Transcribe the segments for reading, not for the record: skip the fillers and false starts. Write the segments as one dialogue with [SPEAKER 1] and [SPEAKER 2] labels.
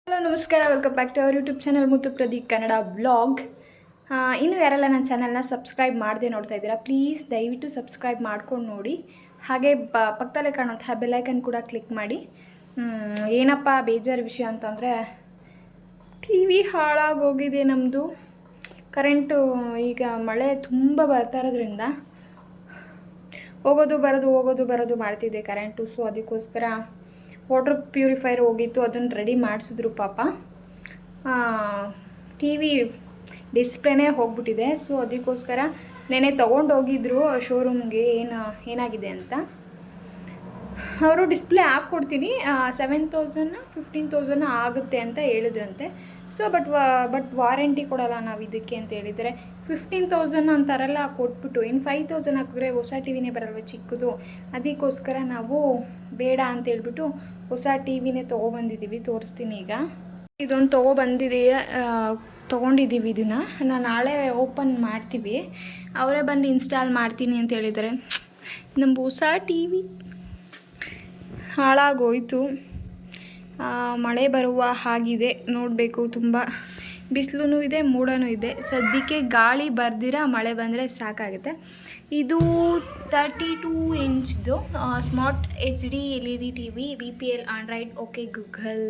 [SPEAKER 1] Hello ನಮಸ್ಕಾರ, welcome back to our YouTube channel Muthu Pradeep Kannada vlog. ಇನ್ನೂ ಯಾರೆಲ್ಲ ನನ್ನ ಚಾನಲ್ನ ಸಬ್ಸ್ಕ್ರೈಬ್ ಮಾಡದೆ ನೋಡ್ತಾ ಇದ್ದೀರಾ, ಪ್ಲೀಸ್ ದಯವಿಟ್ಟು ಸಬ್ಸ್ಕ್ರೈಬ್ ಮಾಡ್ಕೊಂಡು ನೋಡಿ. ಹಾಗೆ ಪಕ್ಕದಲ್ಲೇ ಕಾಣುವಂತಹ ಬೆಲ್ಲೈಕನ್ ಕೂಡ ಕ್ಲಿಕ್ ಮಾಡಿ. ಏನಪ್ಪ ಬೇಜಾರು ವಿಷಯ ಅಂತಂದರೆ, ಟಿ ವಿ ಹಾಳಾಗೋಗಿದೆ ನಮ್ಮದು. ಕರೆಂಟು ಈಗ ಮಳೆ ತುಂಬ ಬರ್ತಾ ಇರೋದ್ರಿಂದ ಹೋಗೋದು ಬರೋದು ಮಾಡ್ತಿದ್ದೆ ಕರೆಂಟು. ಸೊ ಅದಕ್ಕೋಸ್ಕರ ವಾಟರ್ ಪ್ಯೂರಿಫೈರ್ ಹೋಗಿತ್ತು, ಅದನ್ನು ರೆಡಿ ಮಾಡಿಸಿದ್ರು ಪಾಪ. ಟಿ ವಿ ಡಿಸ್ಪ್ಲೇನೇ ಹೋಗ್ಬಿಟ್ಟಿದೆ. ಸೊ ಅದಕ್ಕೋಸ್ಕರ ನೆನೆ ತೊಗೊಂಡೋಗಿದ್ರು ಶೋರೂಮ್ಗೆ ಏನಾಗಿದೆ ಅಂತ. ಅವರು ಡಿಸ್ಪ್ಲೇ ಹಾಕ್ಕೊಡ್ತೀನಿ, 7,000 15,000 ಆಗುತ್ತೆ ಅಂತ ಹೇಳಿದ್ರಂತೆ. ಸೊ ಬಟ್ ವಾರಂಟಿ ಕೊಡೋಲ್ಲ ನಾವು ಇದಕ್ಕೆ ಅಂತ ಹೇಳಿದರೆ, 15,000 ಅಂತಾರೆಲ್ಲ ಕೊಟ್ಬಿಟ್ಟು ಇನ್ನು 5,000 ಹಾಕಿದ್ರೆ ಹೊಸ ಟಿ ವಿನೇ ಬರಲ್ವ ಚಿಕ್ಕದು. ಅದಕ್ಕೋಸ್ಕರ ನಾವು ಬೇಡ ಅಂತ ಹೇಳ್ಬಿಟ್ಟು ಹೊಸ ಟಿ ವಿನೇ ತೊಗೊಬಂದಿದ್ದೀವಿ. ತೋರಿಸ್ತೀನಿ. ಈಗ ಇದೊಂದು ತೊಗೊಂಡಿದ್ದೀವಿ. ಇದನ್ನು ನಾನು ನಾಳೆ ಓಪನ್ ಮಾಡ್ತೀವಿ. ಅವರೇ ಬಂದು ಇನ್ಸ್ಟಾಲ್ ಮಾಡ್ತೀನಿ ಅಂತ ಹೇಳಿದ್ದಾರೆ. ನಮ್ಮ ಹೊಸ ಟಿ ವಿ ಹಾಳಾಗೋಯ್ತು. ಮಳೆ ಬರುವ ಹಾಗಿದೆ, ನೋಡಬೇಕು. ತುಂಬ ಬಿಸಿಲು ಇದೆ, ಮೋಡನೂ ಇದೆ. ಸದ್ಯಕ್ಕೆ ಗಾಳಿ ಬರ್ದಿರ ಮಳೆ ಬಂದರೆ ಸಾಕಾಗುತ್ತೆ. ಇದು 32 ಇಂಚ್ದು smart HD LED TV, BPL Android. Okay Google.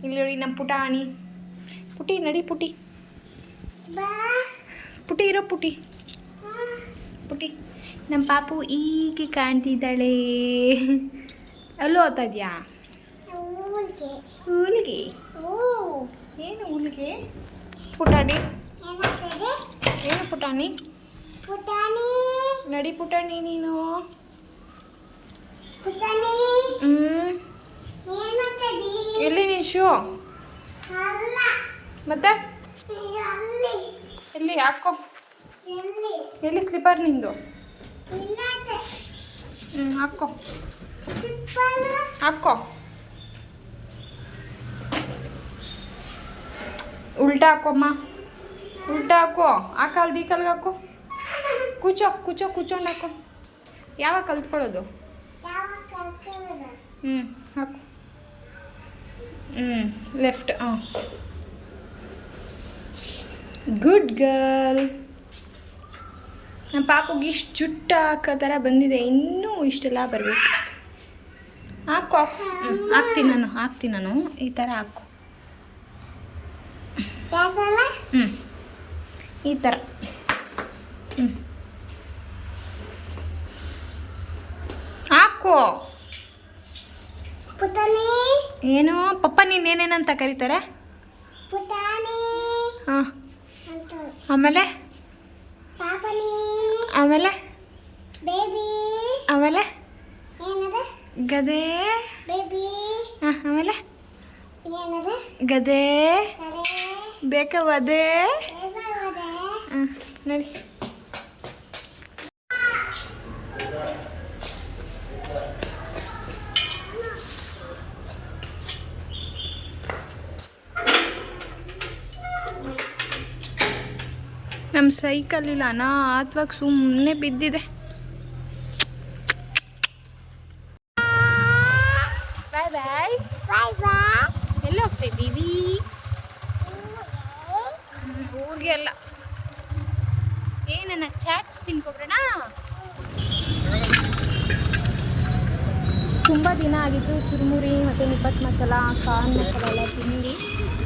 [SPEAKER 1] ಇಲ್ಲಿ ನೋಡಿ ನಮ್ಮ ಪುಟಿ ನಡಿ ಪುಟಿ ಇರೋ ಪುಟಿ ನಮ್ಮ ಪಾಪು ಈಗ ಕಾಣ್ತಿದ್ದಾಳೆ. ಅಲ್ಲೂ ಹೋಗ್ತಾ ಇದೆಯಾ? ಊಲಿಗೆ ಏನು ಊಲಿಗೆ? ಪುಟಾಣಿ ಏನು ಪುಟಾಣಿ? ನಡಿ ಪುಟಾಣಿ ನೀನು. ಎಲ್ಲಿ ನೀ ಶೂ? ಮತ್ತೆ ಎಲ್ಲಿ ಹಾಕೋ? ಎಲ್ಲಿ ಸ್ಲಿಪ್ಪರ್ ನಿಂದು? ಹಾಕೋ ಉಲ್ಟಾ ಹಾಕೋಮ್ಮ, ಉಲ್ಟಾ ಹಾಕೋ. ಆ ಕಾಲ್ದು ಈ ಕಾಲ್ಗೆ ಹಾಕೋ. ಕೂಚೋಂಡು ಹಾಕೋ. ಯಾವಾಗ ಕಲ್ತ್ಕೊಳ್ಳೋದು? ಹಾಕು. ಲೆಫ್ಟ್. Good girl. ನಮ್ಮ ಪಾಪುಗೆ ಇಷ್ಟು ಜುಟ್ಟ ಹಾಕೋ ಥರ ಬಂದಿದೆ, ಇನ್ನೂ ಇಷ್ಟೆಲ್ಲ ಬರಬೇಕು. ಹಾಕು. ಹಾಕ್ತೀನಿ ನಾನು. ಈ ಥರ ಹಾಕು. ಈ ಥರ. ಹಾಕು. ಏನು ಪಪ್ಪ ನೀನೇನೇನಂತ ಕರೀತಾರೆ? ಹಾಂ. ಆಮೇಲೆ ಗದೆ. ಹಾಂ. ಆಮೇಲೆ ಗದೆ ಬೇಕವದೆ. ಹಾಂ ನೋಡಿ. ನಮ್ಮ ಸೈಕಲ್ ಇಲ್ಲ ಅನಾಥವಾಗಿ ಸುಮ್ಮನೆ ಬಿದ್ದಿದೆ. ಬಾಯ್. ಎಲ್ಲಿ ಹೋಗ್ತಾ ಇದ್ದೀವಿ? ಊರಿಗೆ ಅಲ್ಲ, ಏನನ್ನ ಚಾಟ್ಸ್ ತಿನ್ಕೊಬ್ರಣ. ತುಂಬ ದಿನ ಆಗಿತ್ತು ಚುರುಮುರಿ ಮತ್ತು ನಿಪ್ಪಟ್ಟು ಮಸಾಲ, ಕಾರ್ನ್ ಮಸಾಲ ಎಲ್ಲ ತಿಂದು.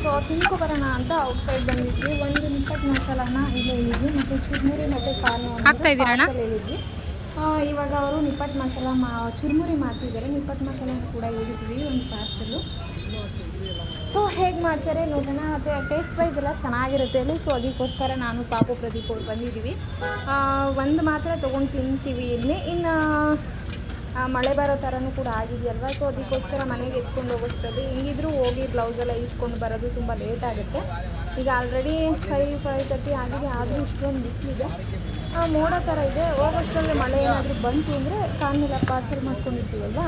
[SPEAKER 1] ಸೊ ತಿನ್ಕೊಬರೋಣ ಅಂತ ಔಟ್ಸೈಡ್ ಬಂದಿದ್ವಿ. ಒಂದು ನಿಪ್ಪಟ್ಟು ಮಸಾಲಾನ ಇಲ್ಲೇ ಹೇಳಿದ್ವಿ, ಮತ್ತು ಚುರುಮುರಿ ಮತ್ತು ಕಾರ್ನ್ ಹೇಳಿದ್ವಿ. ಇವಾಗ ಅವರು ನಿಪ್ಪಟ್ಟು ಮಸಾಲ ಚುರುಮುರಿ ಮಾಡ್ತಿದ್ದಾರೆ. ನಿಪ್ಪಟ್ಟು ಮಸಾಲನ ಕೂಡ ಹೇಳಿದ್ವಿ ಒಂದು ಪಾರ್ಸಲು. ಸೊ ಹೇಗೆ ಮಾಡ್ತಾರೆ ನೋಡೋಣ. ಮತ್ತು ಟೇಸ್ಟ್ ವೈಸ್ ಎಲ್ಲ ಚೆನ್ನಾಗಿರುತ್ತೆ ಅಲ್ಲಿ. ಸೊ ಅದಕ್ಕೋಸ್ಕರ ನಾನು ಪಾಪು ಪ್ರದೀಪ್ ಅವ್ರು ಬಂದಿದ್ದೀವಿ. ಒಂದು ಮಾತ್ರ ತೊಗೊಂಡು ತಿಂತೀವಿ ಇಲ್ಲಿ. ಇನ್ನು ಮಳೆ ಬರೋ ಥರನೂ ಕೂಡ ಆಗಿದೆಯಲ್ವ. ಸೊ ಅದಕ್ಕೋಸ್ಕರ ಮನೆಗೆ ಎತ್ಕೊಂಡು ಹೋಗೋಷ್ಟರಲ್ಲಿ ಹೆಂಗಿದ್ರು ಹೋಗಿ ಬ್ಲೌಸೆಲ್ಲ ಈಸ್ಕೊಂಡು ಬರೋದು ತುಂಬ ಲೇಟ್ ಆಗುತ್ತೆ. ಈಗ ಆಲ್ರೆಡಿ 5:30 ಆಗಿದೆ, ಆದರೂ ಇಷ್ಟೊಂದು ಬಿಸಿಲಿದೆ, ಮೋಡ ಥರ ಇದೆ. ಹೋಗೋಷ್ಟರಲ್ಲಿ ಮಳೆ ಏನಾದರೂ ಬಂತು ಅಂದರೆ ಕಾರ್ನೆಲ್ಲ ಪಾರ್ಸಲ್ ಮಾಡ್ಕೊಂಡಿರ್ತೀವಲ್ವ,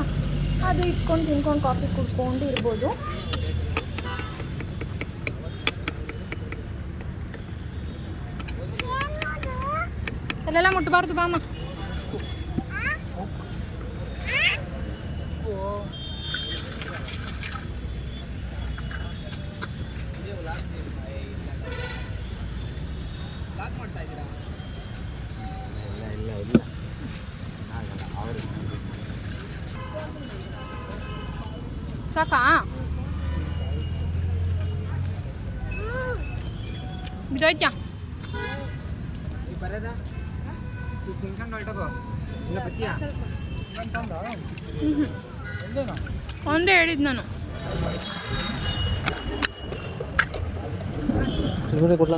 [SPEAKER 1] ಅದು ಇಟ್ಕೊಂಡು ತಿನ್ಕೊಂಡು ಕಾಫಿ ಕುಡ್ಕೊಂಡು ಇರ್ಬೋದು. ಅಲ್ಲೆಲ್ಲ ಮುಟ್ಟಬಾರ್ದು ಬಾಮ. ಸಾಕಾ ಬಿದ್ದೋಯ್ತಾ ಒಂದೇ ಹೇಳಿದ್ ನಾನು
[SPEAKER 2] ಕೊಡ್ಲ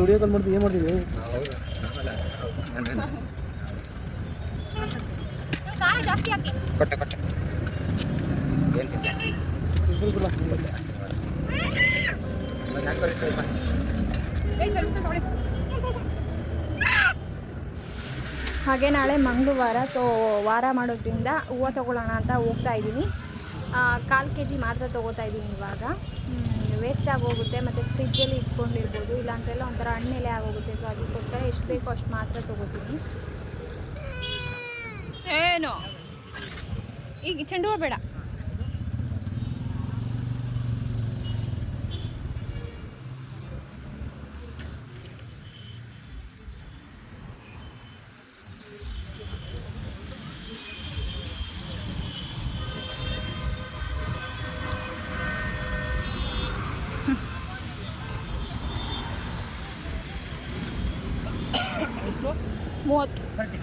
[SPEAKER 2] ವಿಡಿಯೋ ಕಾಲ್ ಮಾಡ್ತೀವಿ ಏನು ಮಾಡ್ತೀವಿ
[SPEAKER 1] ಜಾಸ್ತಿ ಹಾಕಿ
[SPEAKER 3] ಕೊಟ್ಟೆ ಕೊಟ್ಟೆ
[SPEAKER 1] ಹಾಗೆ ನಾಳೆ ಮಂಗಳವಾರ, ಸೊ ವಾರ ಮಾಡೋದ್ರಿಂದ ಹೂವು ತೊಗೊಳ್ಳೋಣ ಅಂತ ಹೋಗ್ತಾ ಇದ್ದೀನಿ. 1/4 kg ಮಾತ್ರ ತೊಗೋತಾ ಇದ್ದೀನಿ ಇವಾಗ. ವೇಸ್ಟ್ ಆಗೋಗುತ್ತೆ ಮತ್ತು ಫ್ರಿಜ್ಜಲ್ಲಿ ಇಟ್ಕೊಂಡಿರ್ಬೋದು, ಇಲ್ಲಾಂತೆಲ್ಲ ಒಂಥರ ಹಣ್ಣೆಲೆ ಆಗೋಗುತ್ತೆ. ಸೊ ಅದಕ್ಕೋಸ್ಕರ ಎಷ್ಟು ಬೇಕೋ ಅಷ್ಟು ಮಾತ್ರ ತೊಗೋತೀನಿ. ಏನು ಈಗ ಚೆಂಡು ಹೂವು ಬೇಡ.
[SPEAKER 2] ಎಷ್ಟು
[SPEAKER 1] 30.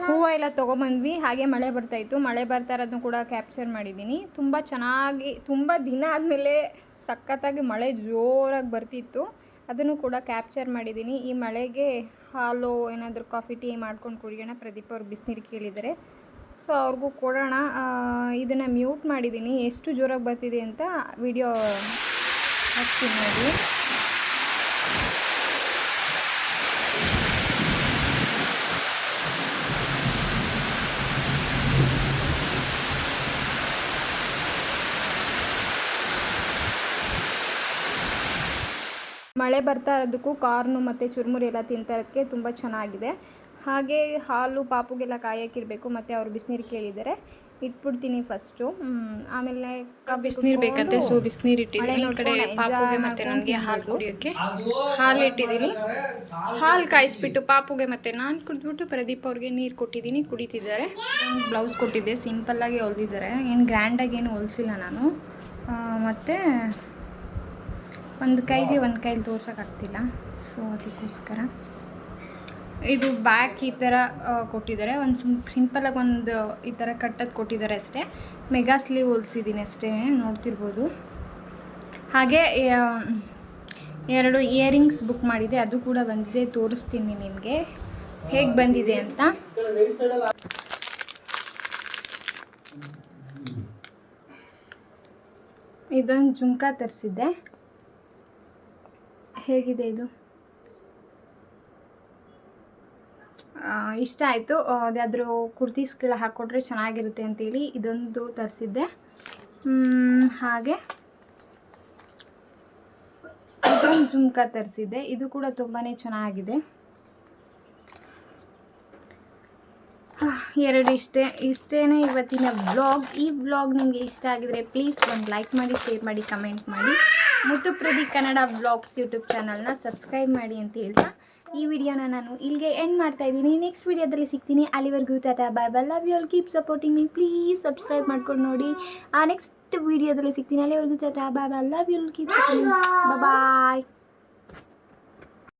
[SPEAKER 1] ಹೂವು ಎಲ್ಲ ತೊಗೊಬಂದ್ವಿ. ಹಾಗೆ ಮಳೆ ಬರ್ತಾಯಿತ್ತು. ಮಳೆ ಬರ್ತಾ ಇರೋದನ್ನು ಕೂಡ ಕ್ಯಾಪ್ಚರ್ ಮಾಡಿದ್ದೀನಿ. ತುಂಬ ಚೆನ್ನಾಗಿ, ತುಂಬ ದಿನ ಆದಮೇಲೆ ಸಖತ್ತಾಗಿ ಮಳೆ ಜೋರಾಗಿ ಬರ್ತಿತ್ತು, ಅದನ್ನು ಕೂಡ ಕ್ಯಾಪ್ಚರ್ ಮಾಡಿದ್ದೀನಿ. ಈ ಮಳೆಗೆ ಹಾಲು ಏನಾದರೂ ಕಾಫಿ ಟೀ ಮಾಡ್ಕೊಂಡು ಕುಡಿಯೋಣ. ಪ್ರದೀಪ್ ಅವ್ರು ಬಿಸಿನೀರು ಕೇಳಿದ್ದಾರೆ, ಸೊ ಅವ್ರಿಗೂ ಕೊಡೋಣ. ಇದನ್ನು ಮ್ಯೂಟ್ ಮಾಡಿದ್ದೀನಿ, ಎಷ್ಟು ಜೋರಾಗಿ ಬರ್ತಿದೆ ಅಂತ ವಿಡಿಯೋ ಹಾಕ್ತೀನಿ ನೋಡಿ. ಮಳೆ ಬರ್ತಾ ಇರೋದಕ್ಕೂ ಕಾರ್ನು ಮತ್ತು ಚುರುಮುರಿ ಎಲ್ಲ ತಿಂತಾ ಇರೋದಕ್ಕೆ ತುಂಬ ಚೆನ್ನಾಗಿದೆ. ಹಾಗೆ ಹಾಲು ಪಾಪುಗೆಲ್ಲ ಕಾಯಕ್ಕಿಡಬೇಕು, ಮತ್ತು ಅವರು ಬಿಸಿನೀರು ಕೇಳಿದ್ದಾರೆ, ಇಟ್ಬಿಡ್ತೀನಿ ಫಸ್ಟು. ಆಮೇಲೆ ಬಿಸಿನೀರು ಬೇಕಂತೆ, ಸೊ ಬಿಸಿನೀರು ಇಟ್ಟಿದ್ದೀನಿ. ಈ ಕಡೆ ಪಾಪುಗೆ ಮತ್ತು ನನಗೆ ಹಾಲು ಕುಡಿಯೋಕ್ಕೆ ಹಾಲು ಇಟ್ಟಿದ್ದೀನಿ. ಹಾಲು ಕಾಯಿಸ್ಬಿಟ್ಟು ಪಾಪುಗೆ ಮತ್ತು ನಾನು ಕುಡಿದ್ಬಿಟ್ಟು ಪ್ರದೀಪ್ ಅವ್ರಿಗೆ ನೀರು ಕೊಟ್ಟಿದ್ದೀನಿ, ಕುಡಿತಿದ್ದಾರೆ. ಬ್ಲೌಸ್ ಕೊಟ್ಟಿದ್ದೆ, ಸಿಂಪಲ್ಲಾಗಿ ಹೊಲ್ದಿದ್ದಾರೆ, ಏನು ಗ್ರ್ಯಾಂಡಾಗಿ ಏನು ಹೊಲಿಸಿಲ್ಲ ನಾನು. ಮತ್ತು ಒಂದು ಕೈಲಿ ತೋರ್ಸೋಕ್ಕಾಗ್ತಿಲ್ಲ, ಸೊ ಅದಕ್ಕೋಸ್ಕರ ಇದು ಬ್ಯಾಕ್ ಈ ಥರ ಕೊಟ್ಟಿದ್ದಾರೆ. ಒಂದು ಸಿಂಪಲಾಗಿ ಒಂದು ಈ ಥರ ಕಟ್ಟೋದು ಕೊಟ್ಟಿದ್ದಾರೆ ಅಷ್ಟೇ. ಮೆಗಾ ಸ್ಲೀವ್ ಹೊಲಿಸಿದ್ದೀನಿ ಅಷ್ಟೇ, ನೋಡ್ತಿರ್ಬೋದು. ಹಾಗೆ 2 ಇಯರಿಂಗ್ಸ್ ಬುಕ್ ಮಾಡಿದೆ, ಅದು ಕೂಡ ಬಂದಿದೆ, ತೋರಿಸ್ತೀನಿ ನಿಮಗೆ ಹೇಗೆ ಬಂದಿದೆ ಅಂತ. ಇದೊಂದು ಜುಮ್ಕಾ ತರಿಸಿದ್ದೆ, ಹೇಗಿದೆ ಇದು, ಇಷ್ಟ ಆಯಿತು. ಅದಾದರೂ ಕುರ್ತೀಸ್ಗಳ ಹಾಕ್ಕೊಟ್ರೆ ಚೆನ್ನಾಗಿರುತ್ತೆ ಅಂತೇಳಿ ಇದೊಂದು ತರಿಸಿದ್ದೆ. ಹಾಗೆ ಇದೊಂದು ಜುಮ್ಕಾ ತರಿಸಿದ್ದೆ, ಇದು ಕೂಡ ತುಂಬಾ ಚೆನ್ನಾಗಿದೆ. 2 ಇಷ್ಟೇನೆ ಇವತ್ತಿನ ವ್ಲಾಗ್. ಈ ವ್ಲಾಗ್ ನಿಮಗೆ ಇಷ್ಟ ಆಗಿದರೆ ಪ್ಲೀಸ್ ಒಂದು ಲೈಕ್ ಮಾಡಿ, ಶೇರ್ ಮಾಡಿ, ಕಮೆಂಟ್ ಮಾಡಿ. ಮುತ್ತು ಪ್ರದೀಪ್ ಕನ್ನಡ ವ್ಲಾಗ್ಸ್ ಯೂಟ್ಯೂಬ್ ಚಾನಲ್ನ ಸಬ್ಸ್ಕ್ರೈಬ್ ಮಾಡಿ ಅಂತ ಹೇಳ್ತಾ ಈ ವಿಡಿಯೋನ ನಾನು ಇಲ್ಲಿಗೆ ಎಂಡ್ ಮಾಡ್ತಾ ಇದ್ದೀನಿ. ನೆಕ್ಸ್ಟ್ ವಿಡಿಯೋದಲ್ಲಿ ಸಿಗ್ತೀನಿ. ಅಲ್ಲಿವರೆಗೂ tata, bye bye, love you all, keep supporting me, please subscribe ಮಾಡ್ಕೊಂಡು ನೋಡಿ. ನೆಕ್ಸ್ಟ್ ವಿಡಿಯೋದಲ್ಲಿ ಸಿಗ್ತೀನಿ. ಅಲ್ಲಿವರೆಗೂ tata, bye bye, love you all, keep supporting, bye.